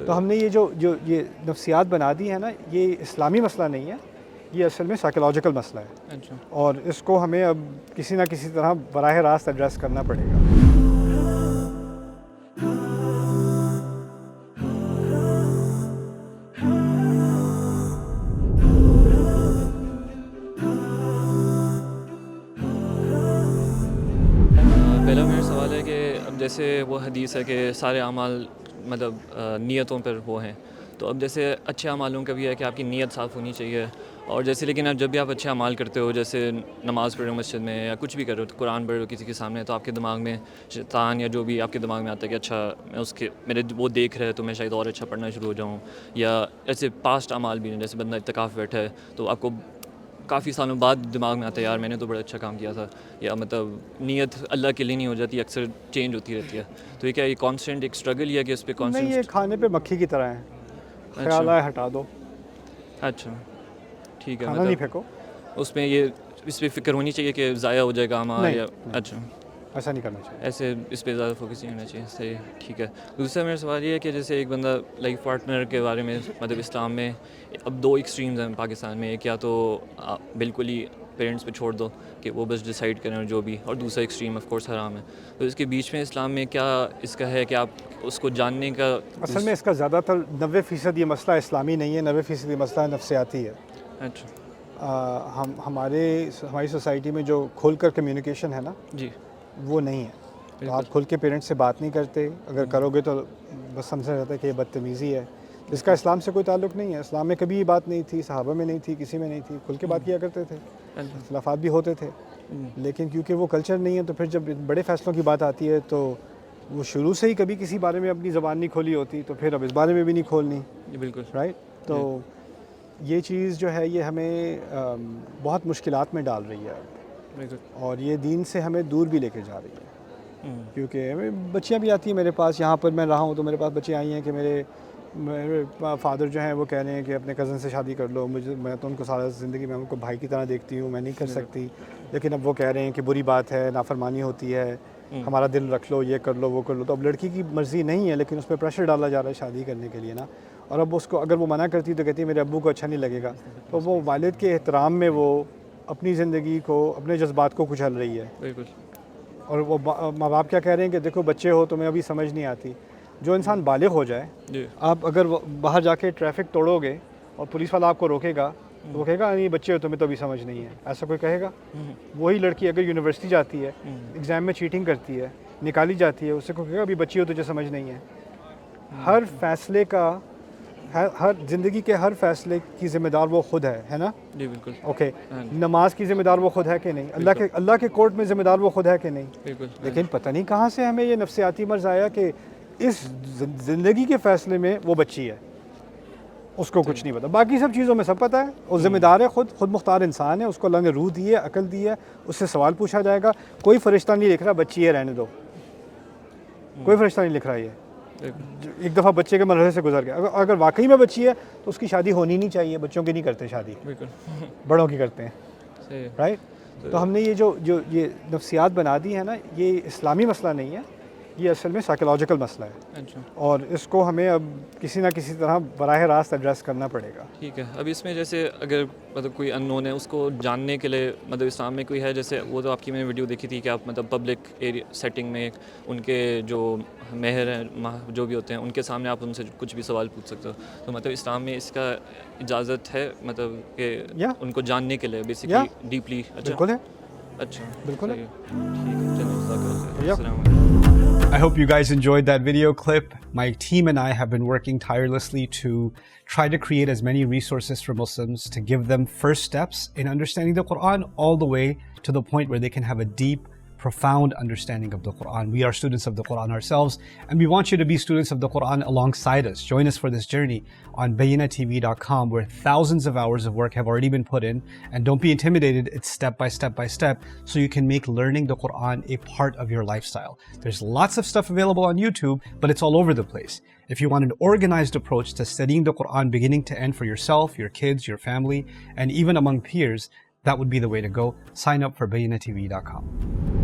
تو ہم نے یہ جو یہ نفسیات بنا دی ہے نا، یہ اسلامی مسئلہ نہیں ہے، یہ اصل میں سائیکولوجیکل مسئلہ ہے، اچھا، اور اس کو ہمیں اب کسی نہ کسی طرح براہ راست ایڈریس کرنا پڑے گا۔ پہلا میرا سوال ہے کہ اب جیسے وہ حدیث ہے کہ سارے اعمال مطلب نیتوں پر وہ ہیں، تو اب جیسے اچھے اعمالوں کا بھی ہے کہ آپ کی نیت صاف ہونی چاہیے، اور جیسے لیکن اب جب بھی آپ اچھے اعمال کرتے ہو، جیسے نماز پڑھ رہے ہو مسجد میں یا کچھ بھی کر رہے ہو، قرآن پڑھ رہے ہو کسی کے سامنے، تو آپ کے دماغ میں شیطان یا جو بھی آپ کے دماغ میں آتا ہے کہ اچھا میں اس کے میرے وہ دیکھ رہے تو میں شاید اور اچھا پڑھنا شروع ہو جاؤں، یا ایسے پاسٹ اعمال بھی ہیں، جیسے بندہ اعتکاف بیٹھا ہے تو آپ کو کافی سالوں بعد دماغ میں آتا ہے یار میں نے تو بڑا اچھا کام کیا تھا، یا مطلب نیت اللہ کے لیے نہیں ہو جاتی، اکثر چینج ہوتی رہتی ہے، تو یہ کیا یہ کانسٹنٹ ایک اسٹرگل ہی ہے کہ اس پہ نہیں، یہ کانسٹنٹ؟ کھانے پہ مکھی کی طرح ہے، خیال آئے ہٹا دو، اچھا ٹھیک ہے، کھانا نہیں مطلب پھینکو۔ اس میں یہ اس پہ فکر ہونی چاہیے کہ ضائع ہو جائے گا ہمارا، یا اچھا ایسا نہیں کرنا چاہیے۔ ایسے اس پہ زیادہ فوکس نہیں ہونا چاہیے، صحیح ٹھیک ہے۔ دوسرا میرا سوال یہ ہے کہ جیسے ایک بندہ لائف پارٹنر کے بارے میں مطلب اسلام میں اب دو ایکسٹریمز ہیں پاکستان میں، ایک یا تو بالکل ہی پیرنٹس پہ چھوڑ دو کہ وہ بس ڈیسائیڈ کریں اور جو بھی، اور دوسرا ایکسٹریم آف کورس حرام ہے، تو اس کے بیچ میں اسلام میں کیا اس کا ہے کہ آپ اس کو جاننے کا؟ اصل میں اس کا زیادہ تر 90% یہ مسئلہ اسلامی نہیں ہے، 90% یہ مسئلہ نفسیاتی ہے۔ اچھا، ہماری سوسائٹی میں جو کھول کر کمیونیکیشن ہے نا، جی وہ نہیں ہے، تو آپ کھل کے پیرنٹس سے بات نہیں کرتے، اگر کرو گے تو بس سمجھا جاتا ہے کہ یہ بدتمیزی ہے، اس کا اسلام سے کوئی تعلق نہیں ہے، اسلام میں کبھی یہ بات نہیں تھی، صحابہ میں نہیں تھی، کسی میں نہیں تھی، کھل کے بات کیا کرتے تھے، اختلافات بھی ہوتے تھے، لیکن کیونکہ وہ کلچر نہیں ہے تو پھر جب بڑے فیصلوں کی بات آتی ہے تو وہ شروع سے ہی کبھی کسی بارے میں اپنی زبان نہیں کھولی ہوتی، تو پھر اب اس بارے میں بھی نہیں کھولنی، جی بالکل رائٹ؟ تو یہ چیز جو ہے یہ ہمیں بہت مشکلات میں ڈال رہی ہے، بالکل، اور یہ دین سے ہمیں دور بھی لے کے جا رہی ہے، کیونکہ بچیاں بھی آتی ہیں میرے پاس، یہاں پر میں رہا ہوں تو میرے پاس بچے آئی ہیں کہ میرے فادر جو ہیں وہ کہہ رہے ہیں کہ اپنے کزن سے شادی کر لو، میں تو ان کو سارا زندگی میں ان کو بھائی کی طرح دیکھتی ہوں، میں نہیں کر سکتی، لیکن اب وہ کہہ رہے ہیں کہ بری بات ہے، نافرمانی ہوتی ہے، ہمارا دل رکھ لو، یہ کر لو وہ کر لو، تو اب لڑکی کی مرضی نہیں ہے لیکن اس پہ پریشر ڈالا جا رہا ہے شادی کرنے کے لیے نا، اور اب اس کو اگر وہ منع کرتی تو کہتی ہے میرے ابو کو اچھا نہیں لگے گا، تو وہ والد کے احترام میں وہ اپنی زندگی کو، اپنے جذبات کو کچل رہی ہے، بالکل، اور وہ ماں باپ کیا کہہ رہے ہیں کہ دیکھو بچے ہو تمہیں ابھی سمجھ نہیں آتی، جو انسان بالغ ہو جائے، جی آپ اگر باہر جا کے ٹریفک توڑو گے اور پولیس والا آپ کو روکے گا تو وہ کہے گا نہیں بچے ہو تمہیں تو ابھی سمجھ نہیں ہے، ایسا کوئی کہے گا؟ وہی لڑکی اگر یونیورسٹی جاتی ہے، ایگزام میں چیٹنگ کرتی ہے، نکالی جاتی ہے، اس سے کوئی کہے گا ابھی بچی ہو تجھے سمجھ نہیں ہے؟ ہر فیصلے کا، ہر زندگی کے ہر فیصلے کی ذمہ دار وہ خود ہے نا؟ جی بالکل، اوکے، نماز کی ذمہ دار وہ خود ہے کہ نہیں؟ اللہ کے کورٹ میں ذمہ دار وہ خود ہے کہ نہیں؟ بالکل، لیکن پتہ نہیں کہاں سے ہمیں یہ نفسیاتی مرض آیا کہ اس زندگی کے فیصلے میں وہ بچی ہے، اس کو کچھ نہیں پتا، باقی سب چیزوں میں سب پتہ ہے، وہ ذمہ دار ہے، خود مختار انسان ہے، اس کو اللہ نے روح دی ہے، عقل دی ہے، اس سے سوال پوچھا جائے گا، کوئی فرشتہ نہیں لکھ رہا بچی ہے رہنے دو، کوئی فرشتہ نہیں لکھ رہا یہ، ایک دفعہ بچے کے مرحلے سے گزر گیا، اگر واقعی میں بچی ہے تو اس کی شادی ہونی نہیں چاہیے، بچوں کی نہیں کرتے شادی، بالکل، بڑوں کی کرتے ہیں، صحیح، رائٹ؟ تو ہم نے یہ جو یہ نفسیات بنا دی ہے نا، یہ اسلامی مسئلہ نہیں ہے، یہ اصل میں سائیکولوجیکل مسئلہ ہے، اچھا اور اس کو ہمیں اب کسی نہ کسی طرح براہ راست ایڈریس کرنا پڑے گا۔ ٹھیک ہے۔ اب اس میں جیسے اگر مطلب کوئی ان نون ہے اس کو جاننے کے لیے مطلب اسلام میں کوئی ہے، جیسے وہ تو آپ کی میں نے ویڈیو دیکھی تھی کہ آپ مطلب پبلک ایریا سیٹنگ میں ان کے جو مہر ہیں جو بھی ہوتے ہیں ان کے سامنے آپ ان سے کچھ بھی سوال پوچھ سکتے ہو، تو مطلب اسلام میں اس کا اجازت ہے مطلب کہ ان کو جاننے کے لیے بیسکلی ڈیپلی؟ اچھا بالکل ہے، اچھا بالکل ہے۔ ٹھیک ہے، چلیں جزاک اللہ خیر، Yep. السلام علیکم۔ I hope you guys enjoyed that video clip. My team and I have been working tirelessly to try to create as many resources for Muslims to give them first steps in understanding the Quran all the way to the point where they can have a deep, profound understanding of the Quran. We are students of the Quran ourselves, and we want you to be students of the Quran alongside us. Join us for this journey on bayyinatv.com, where thousands of hours of work have already been put in. And don't be intimidated, it's step by step by step, so you can make learning the Quran a part of your lifestyle. There's lots of stuff available on YouTube, but it's all over the place. If you want an organized approach to studying the Quran beginning to end for yourself, your kids, your family, and even among peers, that would be the way to go. Sign up for bayyinatv.com.